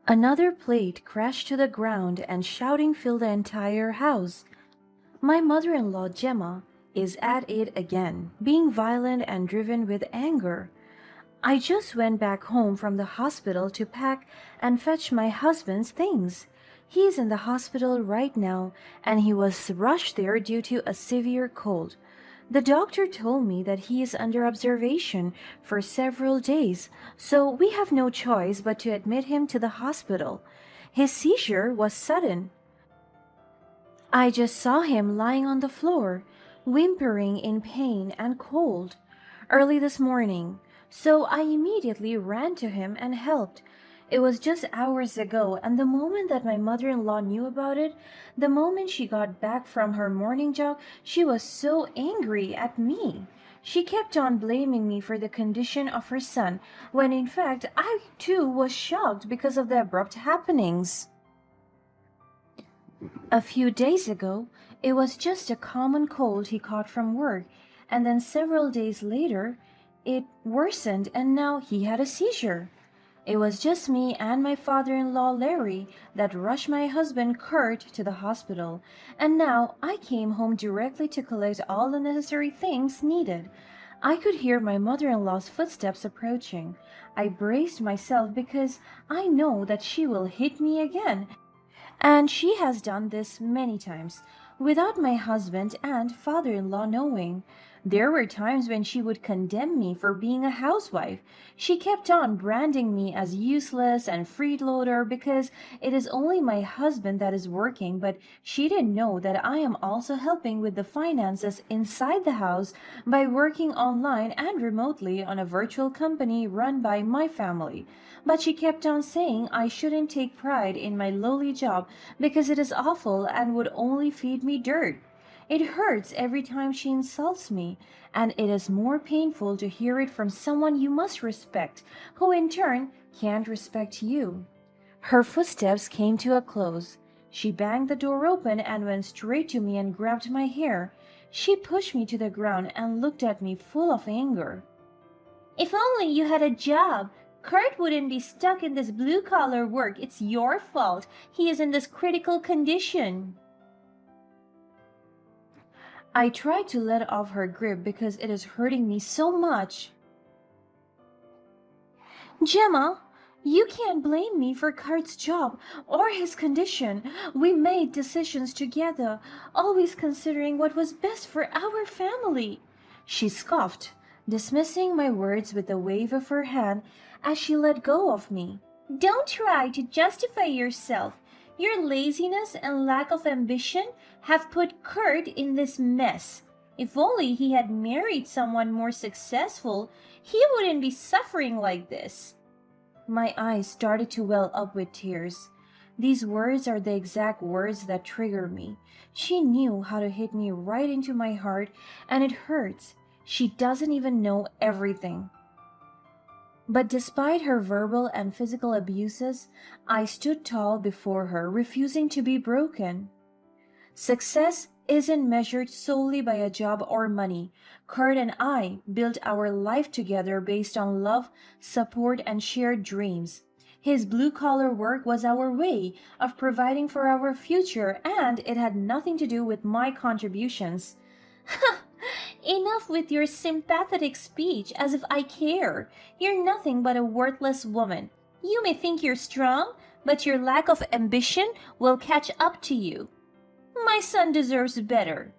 Another plate crashed to the ground and shouting filled the entire house. My mother-in-law, Gemma, is at it again, being violent and driven with anger. I just went back home from the hospital to pack and fetch my husband's things. He's in the hospital right now, and he was rushed there due to a severe cold. The doctor told me that he is under observation for several days, so we have no choice but to admit him to the hospital. His seizure was sudden. I just saw him lying on the floor, whimpering in pain and cold, early this morning, so I immediately ran to him and helped. It was just hours ago, and the moment that my mother-in-law knew about it, the moment she got back from her morning jog, she was so angry at me. She kept on blaming me for the condition of her son, when in fact I too was shocked because of the abrupt happenings. A few days ago, it was just a common cold he caught from work, and then several days later, it worsened and now he had a seizure. It was just me and my father-in-law Larry that rushed my husband Kurt to the hospital, and now I came home directly to collect all the necessary things needed. I could hear my mother-in-law's footsteps approaching. I braced myself because I know that she will hit me again, and she has done this many times, without my husband and father-in-law knowing. There were times when she would condemn me for being a housewife. She kept on branding me as useless and freeloader because it is only my husband that is working, but she didn't know that I am also helping with the finances inside the house by working online and remotely on a virtual company run by my family. But she kept on saying I shouldn't take pride in my lowly job because it is awful and would only feed me dirt. It hurts every time she insults me, and it is more painful to hear it from someone you must respect, who in turn can't respect you. Her footsteps came to a close. She banged the door open and went straight to me and grabbed my hair. She pushed me to the ground and looked at me full of anger. If only you had a job. Kurt wouldn't be stuck in this blue-collar work. It's your fault. He is in this critical condition. I tried to let off her grip because it is hurting me so much. Gemma, you can't blame me for Kurt's job or his condition. We made decisions together, always considering what was best for our family. She scoffed, dismissing my words with a wave of her hand as she let go of me. Don't try to justify yourself. Your laziness and lack of ambition have put Kurt in this mess. If only he had married someone more successful, he wouldn't be suffering like this. My eyes started to well up with tears. These words are the exact words that trigger me. She knew how to hit me right into my heart, and it hurts. She doesn't even know everything. But despite her verbal and physical abuses, I stood tall before her, refusing to be broken. Success isn't measured solely by a job or money. Kurt and I built our life together based on love, support, and shared dreams. His blue-collar work was our way of providing for our future, and it had nothing to do with my contributions. Enough with your sympathetic speech, as if I care. You're nothing but a worthless woman. You may think you're strong, but your lack of ambition will catch up to you. My son deserves better.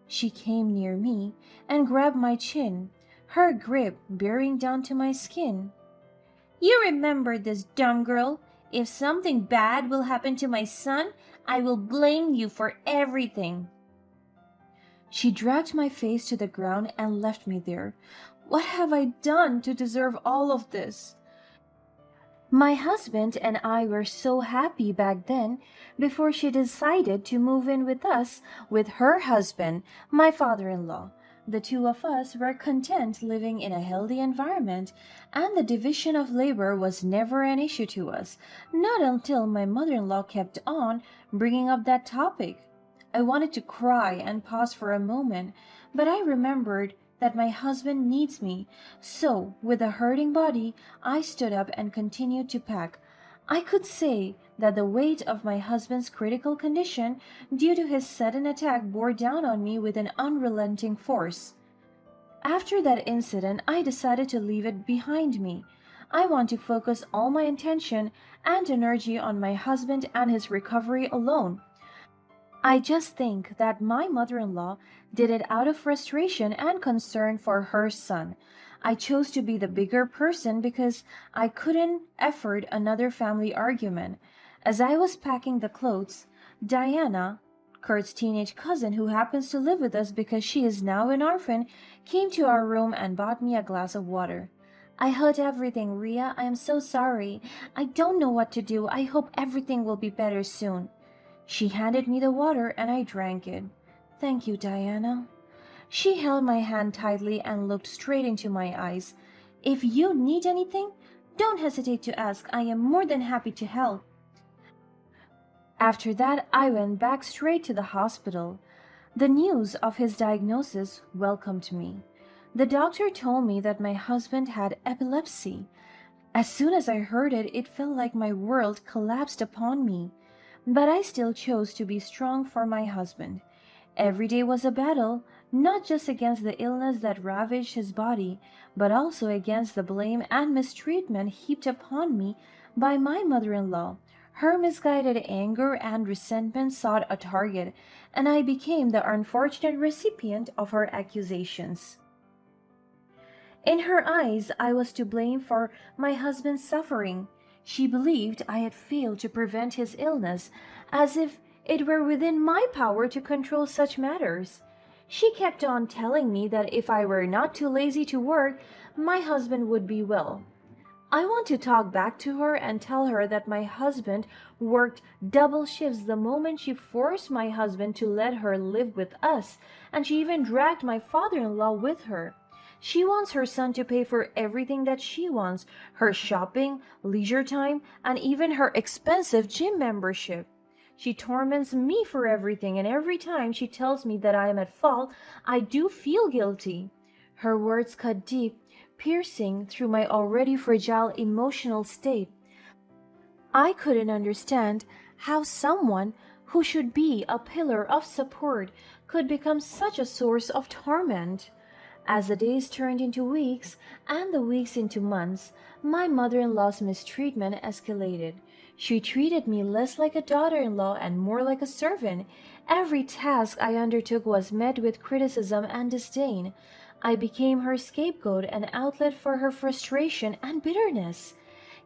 She came near me and grabbed my chin, her grip bearing down to my skin. You remember this, dumb girl. If something bad will happen to my son, I will blame you for everything. She dragged my face to the ground and left me there. What have I done to deserve all of this? My husband and I were so happy back then before she decided to move in with us with her husband, my father-in-law. The two of us were content living in a healthy environment, and the division of labor was never an issue to us, not until my mother-in-law kept on bringing up that topic. I wanted to cry and pause for a moment, but I remembered that my husband needs me, so with a hurting body, I stood up and continued to pack. I could say that the weight of my husband's critical condition due to his sudden attack bore down on me with an unrelenting force. After that incident, I decided to leave it behind me. I want to focus all my attention and energy on my husband and his recovery alone. I just think that my mother in law did it out of frustration and concern for her son. I chose to be the bigger person because I couldn't afford another family argument. As I was packing the clothes, Diana, Kurt's teenage cousin who happens to live with us because she is now an orphan, came to our room and bought me a glass of water. I heard everything, Ria. I am so sorry. I don't know what to do. I hope everything will be better soon. She handed me the water and I drank it. Thank you, Diana. She held my hand tightly and looked straight into my eyes. If you need anything, don't hesitate to ask. I am more than happy to help. After that, I went back straight to the hospital. The news of his diagnosis welcomed me. The doctor told me that my husband had epilepsy. As soon as I heard it, it felt like my world collapsed upon me. But I still chose to be strong for my husband. Every day was a battle, not just against the illness that ravaged his body, but also against the blame and mistreatment heaped upon me by my mother in law. Her misguided anger and resentment sought a target, and I became the unfortunate recipient of her accusations. In her eyes, I was to blame for my husband's suffering. She believed I had failed to prevent his illness, as if it were within my power to control such matters. She kept on telling me that if I were not too lazy to work, my husband would be well. I want to talk back to her and tell her that my husband worked double shifts the moment she forced my husband to let her live with us, and she even dragged my father-in-law with her. She wants her son to pay for everything that she wants, her shopping, leisure time, and even her expensive gym membership. She torments me for everything, and every time she tells me that I am at fault, I do feel guilty. Her words cut deep, piercing through my already fragile emotional state. I couldn't understand how someone who should be a pillar of support could become such a source of torment. As the days turned into weeks and the weeks into months, my mother-in-law's mistreatment escalated. She treated me less like a daughter-in-law and more like a servant. Every task I undertook was met with criticism and disdain. I became her scapegoat and outlet for her frustration and bitterness.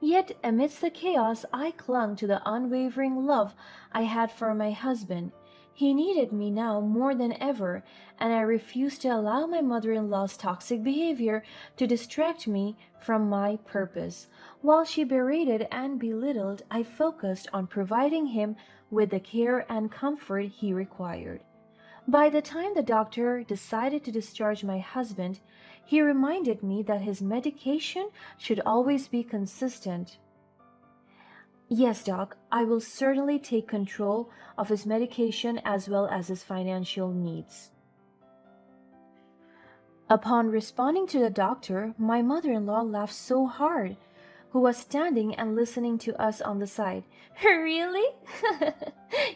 Yet, amidst the chaos, I clung to the unwavering love I had for my husband. He needed me now more than ever, and I refused to allow my mother-in-law's toxic behavior to distract me from my purpose. While she berated and belittled, I focused on providing him with the care and comfort he required. By the time the doctor decided to discharge my husband, he reminded me that his medication should always be consistent. Yes, Doc, I will certainly take control of his medication as well as his financial needs. Upon responding to the doctor, my mother-in-law laughed so hard, who was standing and listening to us on the side. Really?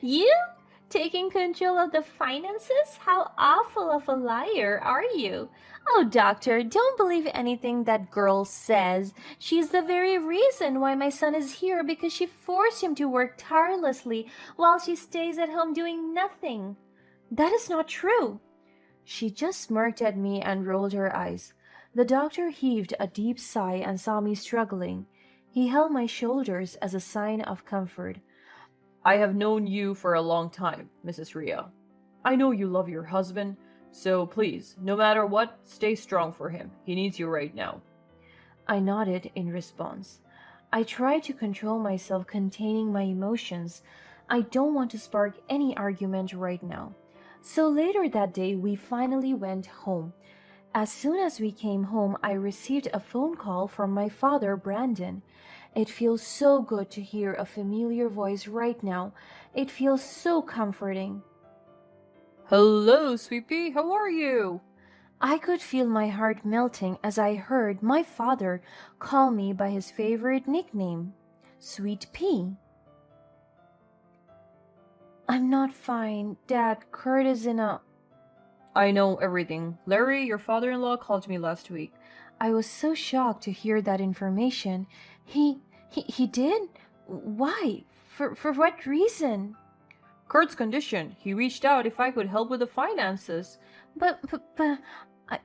You? Taking control of the finances? How awful of a liar are you? Oh, doctor, don't believe anything that girl says. She's the very reason why my son is here because she forced him to work tirelessly while she stays at home doing nothing. That is not true. She just smirked at me and rolled her eyes. The doctor heaved a deep sigh and saw me struggling. He held my shoulders as a sign of comfort. I have known you for a long time, Mrs. Ria. I know you love your husband, so please, no matter what, stay strong for him. He needs you right now. I nodded in response. I tried to control myself, containing my emotions. I don't want to spark any argument right now. So later that day, we finally went home. As soon as we came home, I received a phone call from my father, Brandon. It feels so good to hear a familiar voice right now. It feels so comforting. Hello, sweet pea, how are you? I could feel my heart melting as I heard my father call me by his favorite nickname. Sweet pea. I'm not fine. Dad, Kurt is in a... I know everything. Larry, your father-in-law, called me last week. I was so shocked to hear that information. He did? Why? For what reason? Kurt's condition. He reached out if I could help with the finances. But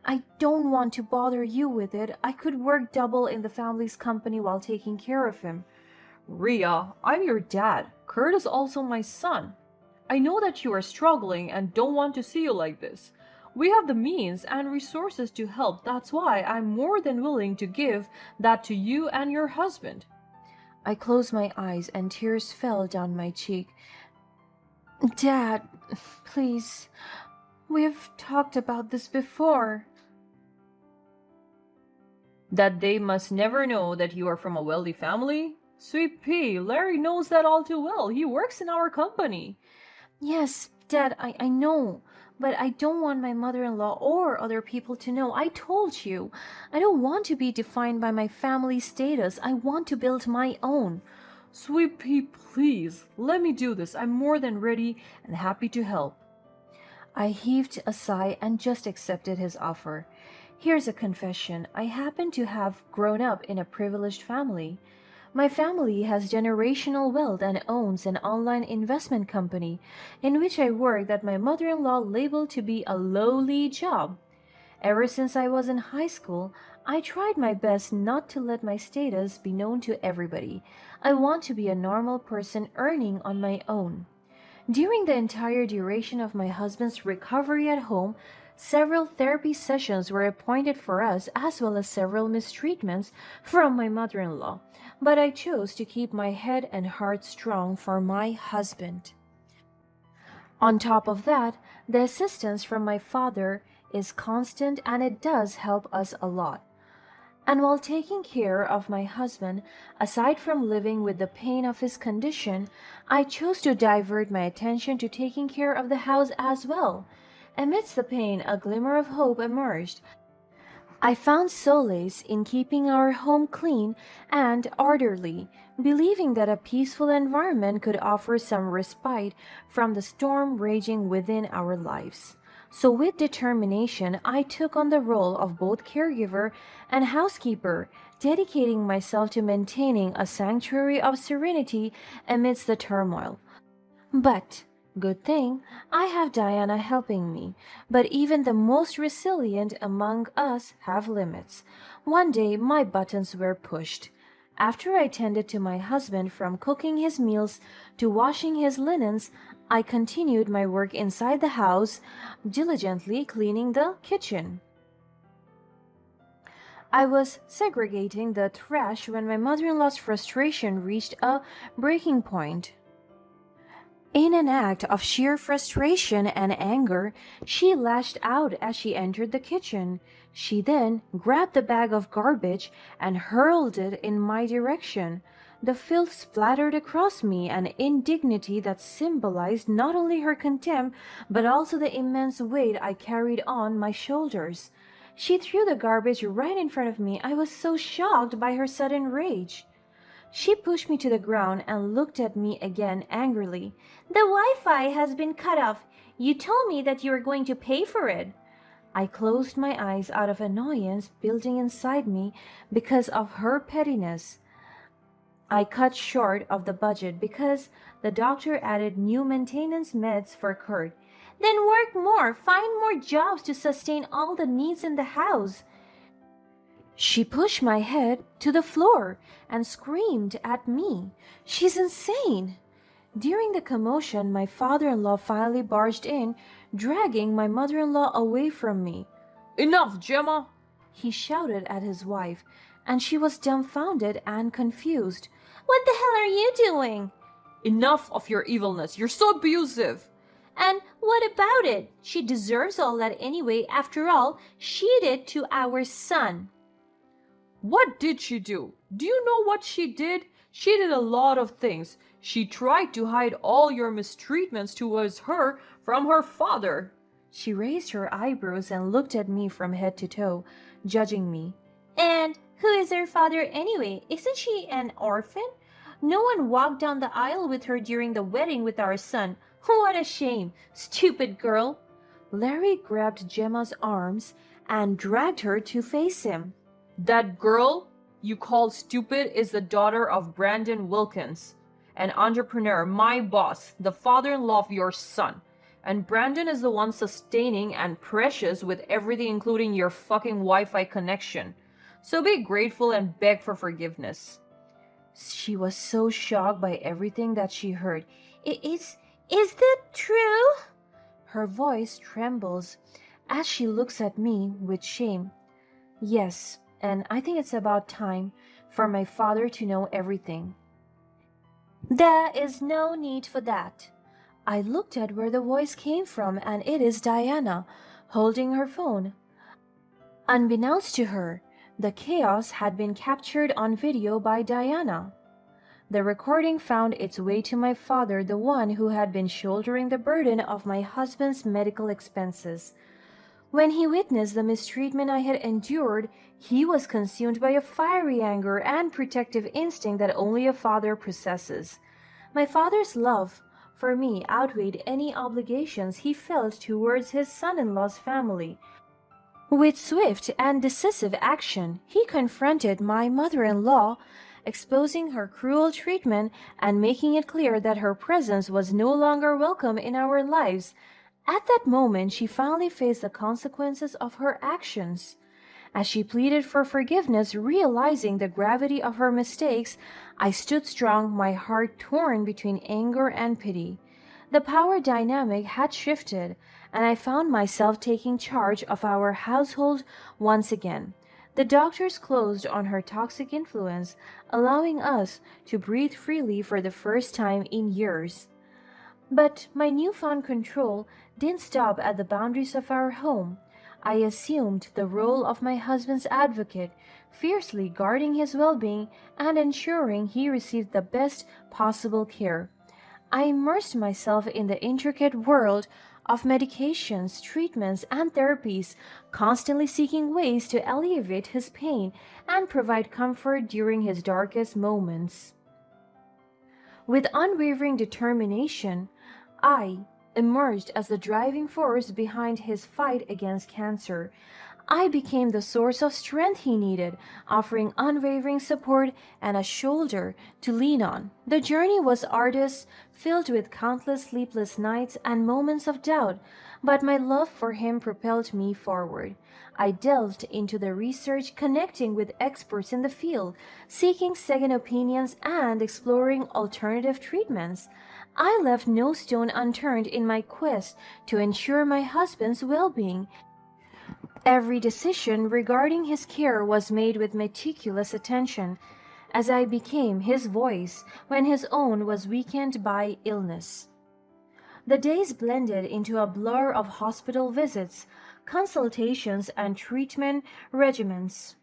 I don't want to bother you with it. I could work double in the family's company while taking care of him. Ria, I'm your dad. Kurt is also my son. I know that you are struggling and don't want to see you like this. We have the means and resources to help. That's why I'm more than willing to give that to you and your husband. I closed my eyes and tears fell down my cheek. Dad, please. We've talked about this before. That they must never know that you are from a wealthy family? Sweet pea, Larry knows that all too well. He works in our company. Yes, Dad, I know. But I don't want my mother-in-law or other people to know. I told you. I don't want to be defined by my family status. I want to build my own. Sweet pea, please, let me do this. I'm more than ready and happy to help. I heaved a sigh and just accepted his offer. Here's a confession. I happen to have grown up in a privileged family. My family has generational wealth and owns an online investment company in which I work that my mother-in-law labeled to be a lowly job. Ever since I was in high school, I tried my best not to let my status be known to everybody. I want to be a normal person earning on my own. During the entire duration of my husband's recovery at home, several therapy sessions were appointed for us as well as several mistreatments from my mother-in-law, but I chose to keep my head and heart strong for my husband. On top of that, the assistance from my father is constant and it does help us a lot. And while taking care of my husband, aside from living with the pain of his condition, I chose to divert my attention to taking care of the house as well. Amidst the pain, a glimmer of hope emerged. I found solace in keeping our home clean and orderly, believing that a peaceful environment could offer some respite from the storm raging within our lives. So with determination, I took on the role of both caregiver and housekeeper, dedicating myself to maintaining a sanctuary of serenity amidst the turmoil. But good thing, I have Diana helping me, but even the most resilient among us have limits. One day, my buttons were pushed. After I tended to my husband from cooking his meals to washing his linens, I continued my work inside the house, diligently cleaning the kitchen. I was segregating the trash when my mother-in-law's frustration reached a breaking point. In an act of sheer frustration and anger, she lashed out as she entered the kitchen. She then grabbed the bag of garbage and hurled it in my direction. The filth splattered across me, an indignity that symbolized not only her contempt, but also the immense weight I carried on my shoulders. She threw the garbage right in front of me. I was so shocked by her sudden rage. She pushed me to the ground and looked at me again angrily. The Wi-Fi has been cut off. You told me that you were going to pay for it. I closed my eyes out of annoyance building inside me because of her pettiness. I cut short of the budget because the doctor added new maintenance meds for Kurt. Then work more, find more jobs to sustain all the needs in the house. She pushed my head to the floor and screamed at me. She's insane. During the commotion, my father-in-law finally barged in, dragging my mother-in-law away from me. Enough, Gemma! He shouted at his wife, and she was dumbfounded and confused. What the hell are you doing? Enough of your evilness. You're so abusive. And what about it? She deserves all that anyway. After all, she did to our son. What did she do? Do you know what she did? She did a lot of things. She tried to hide all your mistreatments towards her from her father. She raised her eyebrows and looked at me from head to toe, judging me. And who is her father anyway? Isn't she an orphan? No one walked down the aisle with her during the wedding with our son. What a shame! Stupid girl! Larry grabbed Gemma's arms and dragged her to face him. That girl you call stupid is the daughter of Brandon Wilkins, an entrepreneur, my boss, the father-in-law of your son. And Brandon is the one sustaining and precious with everything, including your fucking Wi-Fi connection. So be grateful and beg for forgiveness. She was so shocked by everything that she heard. Is that true? Her voice trembles as she looks at me with shame. Yes, and I think it's about time for my father to know everything. There is no need for that. I looked at where the voice came from, and it is Diana, holding her phone. Unbeknownst to her, the chaos had been captured on video by Diana. The recording found its way to my father, the one who had been shouldering the burden of my husband's medical expenses. When he witnessed the mistreatment I had endured, he was consumed by a fiery anger and protective instinct that only a father possesses. My father's love for me outweighed any obligations he felt towards his son-in-law's family. With swift and decisive action, he confronted my mother-in-law, exposing her cruel treatment and making it clear that her presence was no longer welcome in our lives. At that moment, she finally faced the consequences of her actions. As she pleaded for forgiveness, realizing the gravity of her mistakes, I stood strong, my heart torn between anger and pity. The power dynamic had shifted, and I found myself taking charge of our household once again. The doctors closed on her toxic influence, allowing us to breathe freely for the first time in years. But my newfound control didn't stop at the boundaries of our home. I assumed the role of my husband's advocate, fiercely guarding his well-being and ensuring he received the best possible care. I immersed myself in the intricate world of medications, treatments, and therapies, constantly seeking ways to alleviate his pain and provide comfort during his darkest moments. With unwavering determination, I emerged as the driving force behind his fight against cancer. I became the source of strength he needed, offering unwavering support and a shoulder to lean on. The journey was arduous, filled with countless sleepless nights and moments of doubt, but my love for him propelled me forward. I delved into the research, connecting with experts in the field, seeking second opinions, and exploring alternative treatments. I left no stone unturned in my quest to ensure my husband's well-being. Every decision regarding his care was made with meticulous attention, as I became his voice when his own was weakened by illness. The days blended into a blur of hospital visits, consultations, and treatment regimens.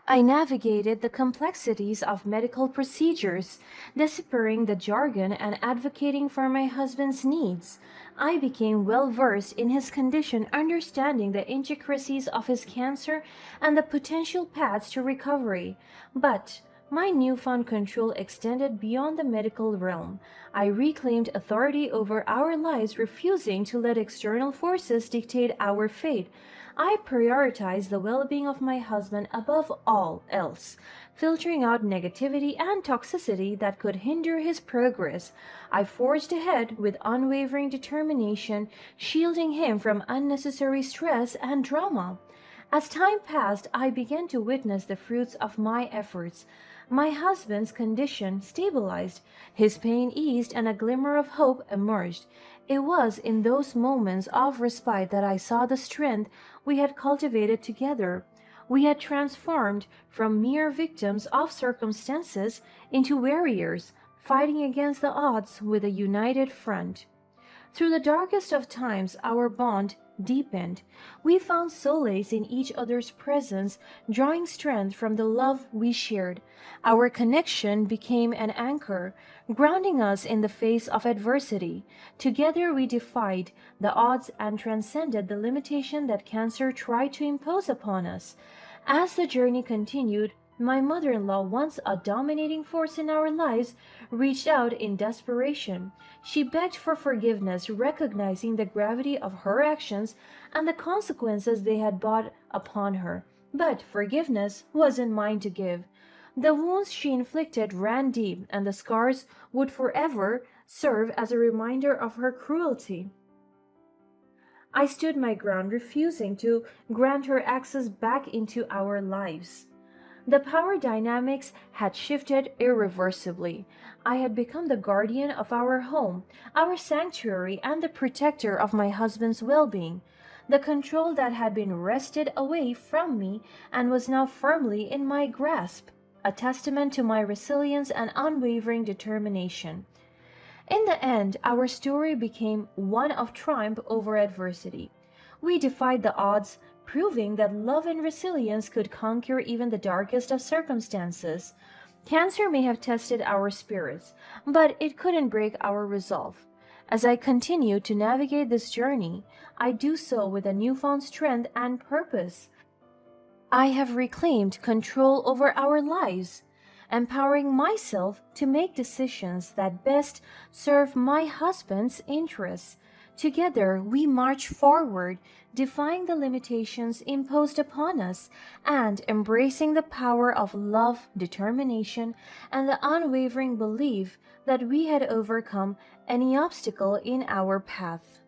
I navigated the complexities of medical procedures, deciphering the jargon and advocating for my husband's needs. I became well versed in his condition, understanding the intricacies of his cancer and the potential paths to recovery. But my newfound control extended beyond the medical realm. I reclaimed authority over our lives, refusing to let external forces dictate our fate. I prioritized the well-being of my husband above all else, filtering out negativity and toxicity that could hinder his progress. I forged ahead with unwavering determination, shielding him from unnecessary stress and drama. As time passed, I began to witness the fruits of my efforts. My husband's condition stabilized, his pain eased, and a glimmer of hope emerged. It was in those moments of respite that I saw the strength we had cultivated together. We had transformed from mere victims of circumstances into warriors, fighting against the odds with a united front. Through the darkest of times, our bond deepened. We found solace in each other's presence, drawing strength from the love we shared. Our connection became an anchor, grounding us in the face of adversity. Together we defied the odds and transcended the limitation that cancer tried to impose upon us. As the journey continued, My mother-in-law, once a dominating force in our lives, reached out in desperation. She begged for forgiveness, recognizing the gravity of her actions and the consequences they had brought upon her. But forgiveness wasn't mine to give. The wounds she inflicted ran deep, and the scars would forever serve as a reminder of her cruelty. I stood my ground, refusing to grant her access back into our lives. The power dynamics had shifted irreversibly. I had become the guardian of our home, our sanctuary, and the protector of my husband's well being. The control that had been wrested away from me and was now firmly in my grasp, a testament to my resilience and unwavering determination. In the end, our story became one of triumph over adversity. We defied the odds, proving that love and resilience could conquer even the darkest of circumstances. Cancer may have tested our spirits, but it couldn't break our resolve. As I continue to navigate this journey, I do so with a newfound strength and purpose. I have reclaimed control over our lives, empowering myself to make decisions that best serve my husband's interests. Together, we march forward, defying the limitations imposed upon us and embracing the power of love, determination, and the unwavering belief that we had overcome any obstacle in our path.